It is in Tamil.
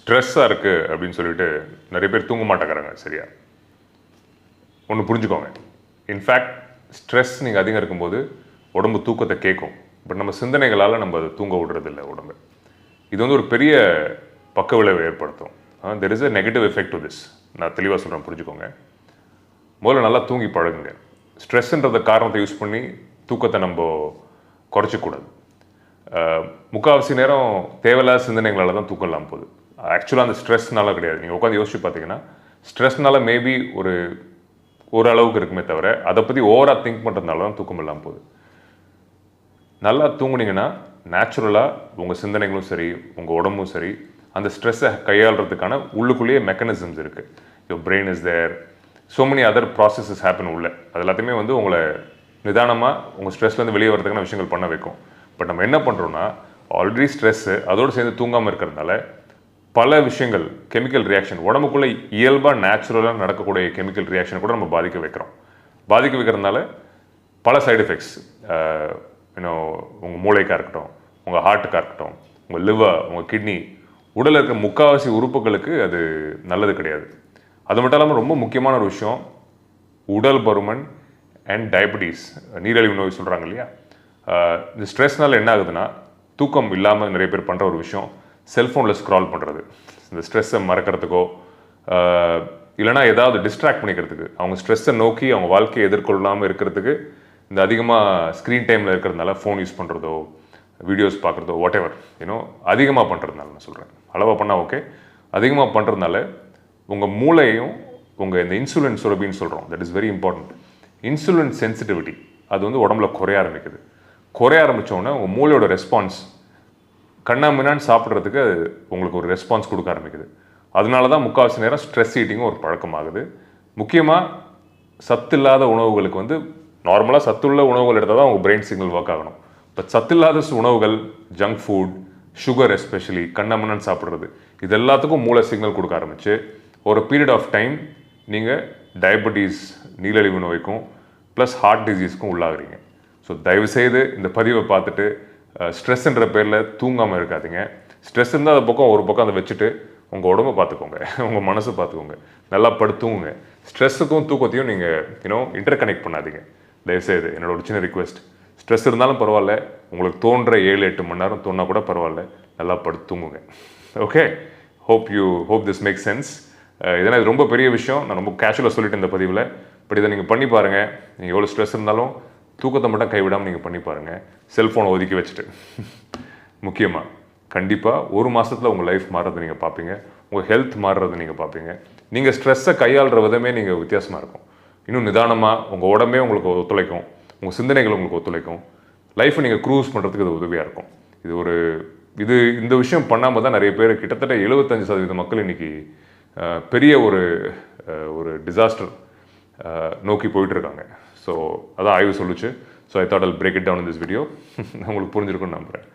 ஸ்ட்ரெஸ்ஸாக இருக்குது அப்படின்னு சொல்லிட்டு நிறைய பேர் தூங்க மாட்டேங்கிறாங்க. சரியா? ஒன்று புரிஞ்சுக்கோங்க. இன்ஃபேக்ட் ஸ்ட்ரெஸ் நீங்கள் அதிகம் இருக்கும்போது உடம்பு தூக்கத்தை கேட்கும். பட் நம்ம சிந்தனைகளால் நம்ம அதை தூங்க விடுறதில்லை உடம்பு. இது வந்து ஒரு பெரிய பக்க விளைவை ஏற்படுத்தும். There is a negative effect to this. நான் தெளிவாக சொல்கிறேன், புரிஞ்சுக்கோங்க. முதல்ல நல்லா தூங்கி பழகுங்க. ஸ்ட்ரெஸ்ஸுன்றத காரணத்தை யூஸ் பண்ணி தூக்கத்தை நம்ம குறைச்சிக்கூடாது. முக்கால்வாசி நேரம் தேவையில்லாத சிந்தனைகளால் தான் தூக்கம் இல்லாமல் போகுது. ஆக்சுவலாக அந்த ஸ்ட்ரெஸ்னால கிடையாது. நீங்கள் உட்காந்து யோசிச்சு பார்த்தீங்கன்னா ஸ்ட்ரெஸ்னால மேபி ஓரளவுக்கு இருக்குமே தவிர அதை பற்றி ஓவராக திங்க் பண்ணுறதுனால தான் தூக்கம் இல்லாமல் போகுது. நல்லா தூங்குனீங்கன்னா நேச்சுரலாக உங்கள் சிந்தனைகளும் சரி, உங்கள் உடம்பும் சரி, அந்த ஸ்ட்ரெஸ்ஸை கையாளுறதுக்கான உள்ளுக்குள்ளேயே மெக்கானிசம்ஸ் இருக்குது. Your brain is there, so many other processes happen உள்ள. அது எல்லாத்தையுமே வந்து உங்களை நிதானமாக உங்கள் ஸ்ட்ரெஸ்லேருந்து வெளியே வரதுக்கான விஷயங்கள் பண்ண வைக்கும். பட் நம்ம என்ன பண்ணுறோன்னா ஆல்ரெடி ஸ்ட்ரெஸ்ஸு அதோடு சேர்ந்து தூங்காமல் இருக்கிறதுனால பல விஷயங்கள், கெமிக்கல் ரியாக்ஷன், உடம்புக்குள்ளே இயல்பாக நேச்சுரலாக நடக்கக்கூடிய கெமிக்கல் ரியாக்ஷன் கூட நம்ம பாதிக்க வைக்கிறோம். பாதிக்க வைக்கிறதுனால பல சைடு எஃபெக்ட்ஸ், உங்கள் மூளைக்காக இருக்கட்டும், உங்கள் ஹார்ட்டுக்காக இருக்கட்டும், உங்கள் லிவர், உங்கள் கிட்னி, உடலில் இருக்கிற முக்கால்வாசி உறுப்புகளுக்கு அது நல்லது கிடையாது. அது மட்டும் இல்லாமல் ரொம்ப முக்கியமான ஒரு விஷயம், உடல் பருமன் அண்ட் டயபெட்டிஸ், நீரிழிவு நோய் சொல்கிறாங்க இல்லையா. இந்த ஸ்ட்ரெஸ்னால் என்ன ஆகுதுன்னா, தூக்கம் இல்லாமல் நிறைய பேர் பண்ணுற ஒரு விஷயம் செல்ஃபோனில் ஸ்க்ரால் பண்ணுறது. இந்த ஸ்ட்ரெஸ்ஸை மறக்கிறதுக்கோ இல்லைனா ஏதாவது டிஸ்ட்ராக்ட் பண்ணிக்கிறதுக்கு, அவங்க ஸ்ட்ரெஸ்ஸை நோக்கி அவங்க வாழ்க்கையை எதிர்கொள்ளாமல் இருக்கிறதுக்கு இந்த அதிகமாக ஸ்க்ரீன் டைமில் இருக்கிறதுனால ஃபோன் யூஸ் பண்ணுறதோ, வீடியோஸ் பார்க்குறதோ, வாட் எவர் அதிகமாக பண்ணுறதுனால நான் சொல்கிறேன். அளவாக பண்ணால் ஓகே. அதிகமாக பண்ணுறதுனால உங்கள் மூளையும் உங்கள் இந்த இன்சுலின் சுரபின்னு சொல்கிறோம், that is very important. Insulin sensitivity அது வந்து உடம்புல குறைய ஆரம்பிக்குது. குறைய ஆரம்பித்தோடனே உங்கள் மூளையோட ரெஸ்பான்ஸ் கண்ணாமின்னான்னு சாப்பிட்றதுக்கு உங்களுக்கு ஒரு ரெஸ்பான்ஸ் கொடுக்க ஆரம்பிக்குது. அதனால தான் முக்கால்வாசி நேரம் ஸ்ட்ரெஸ் ஈட்டிங்கும் ஒரு பழக்கமாகுது. முக்கியமாக சத்தில்லாத உணவுகளுக்கு வந்து நார்மலாக சத்துள்ள உணவுகள் எடுத்தால் தான் உங்கள் பிரெயின் சிக்னல் ஒர்க் ஆகணும். பட் சத்தில்லாத உணவுகள், ஜங்க் ஃபுட், சுகர் எஸ்பெஷலி, கண்ணாமின்னான்னு சாப்பிட்றது, இது எல்லாத்துக்கும் மூளை சிக்னல் கொடுக்க ஆரம்பிச்சு ஒரு பீரியட் ஆஃப் டைம் நீங்கள் டயபெட்டிஸ், நீரிழிவு நோய்க்கும் ப்ளஸ் ஹார்ட் டிசீஸ்க்கும் உள்ளாகிறீங்க. ஸோ தயவுசெய்து இந்த பதிவை பார்த்துட்டு ஸ்ட்ரெஸ்ஸுன்ற பேரில் தூங்காமல் இருக்காதீங்க. ஸ்ட்ரெஸ் இருந்தால் அது பக்கம் ஒரு பக்கம் அதை வச்சுட்டு உங்கள் உடம்பை பார்த்துக்கோங்க, உங்கள் மனசை பார்த்துக்கோங்க, நல்லா படுத்துங்க. ஸ்ட்ரெஸ்ஸுக்கும் தூக்கத்தையும் நீங்கள் இன்டர் கனெக்ட் பண்ணாதீங்க தயவுசெய்து. என்னோட ஒரு சின்ன ரிக்வெஸ்ட். ஸ்ட்ரெஸ் இருந்தாலும் பரவாயில்ல, உங்களுக்கு தோன்ற 7-8 மணி நேரம் தோணா கூட பரவாயில்ல, நல்லா படுத்துங்க. Okay, hope this make sense. இதனால் இது ரொம்ப பெரிய விஷயம், நான் ரொம்ப கேஷுவலாக சொல்லிட்டேன் இந்த பதிவில். பட் இதை நீங்கள் பண்ணி பாருங்கள். நீங்கள் எவ்வளோ ஸ்ட்ரெஸ் இருந்தாலும் தூக்கத்தை மட்டும் கைவிடாமல் நீங்கள் பண்ணி பாருங்கள், செல்ஃபோனை ஒதுக்கி வச்சுட்டு. முக்கியமாக கண்டிப்பாக ஒரு மாதத்தில் உங்கள் லைஃப் மாறுறது நீங்கள் பார்ப்பீங்க, உங்கள் ஹெல்த் மாறுறது நீங்கள் பார்ப்பீங்க. நீங்கள் ஸ்ட்ரெஸ்ஸை கையாளுற விதமே நீங்கள் வித்தியாசமாக இருக்கும். இன்னும் நிதானமாக உங்கள் உடம்பே உங்களுக்கு ஒத்துழைக்கும், உங்கள் சிந்தனைகள் உங்களுக்கு ஒத்துழைக்கும். லைஃப்பை நீங்கள் க்ரூஸ் பண்ணுறதுக்கு இது உதவியாக இருக்கும். இந்த விஷயம் பண்ணாமல் தான் நிறைய பேர், கிட்டத்தட்ட 75% மக்கள் இன்றைக்கி பெரிய ஒரு டிசாஸ்டர் நோக்கி போயிட்டுருக்காங்க. ஸோ அதான் ஆய்வு சொல்லுச்சு. So I thought I'll break it down in this video. உங்களுக்கு புரிஞ்சிருக்குன்னு நம்புகிறேன்.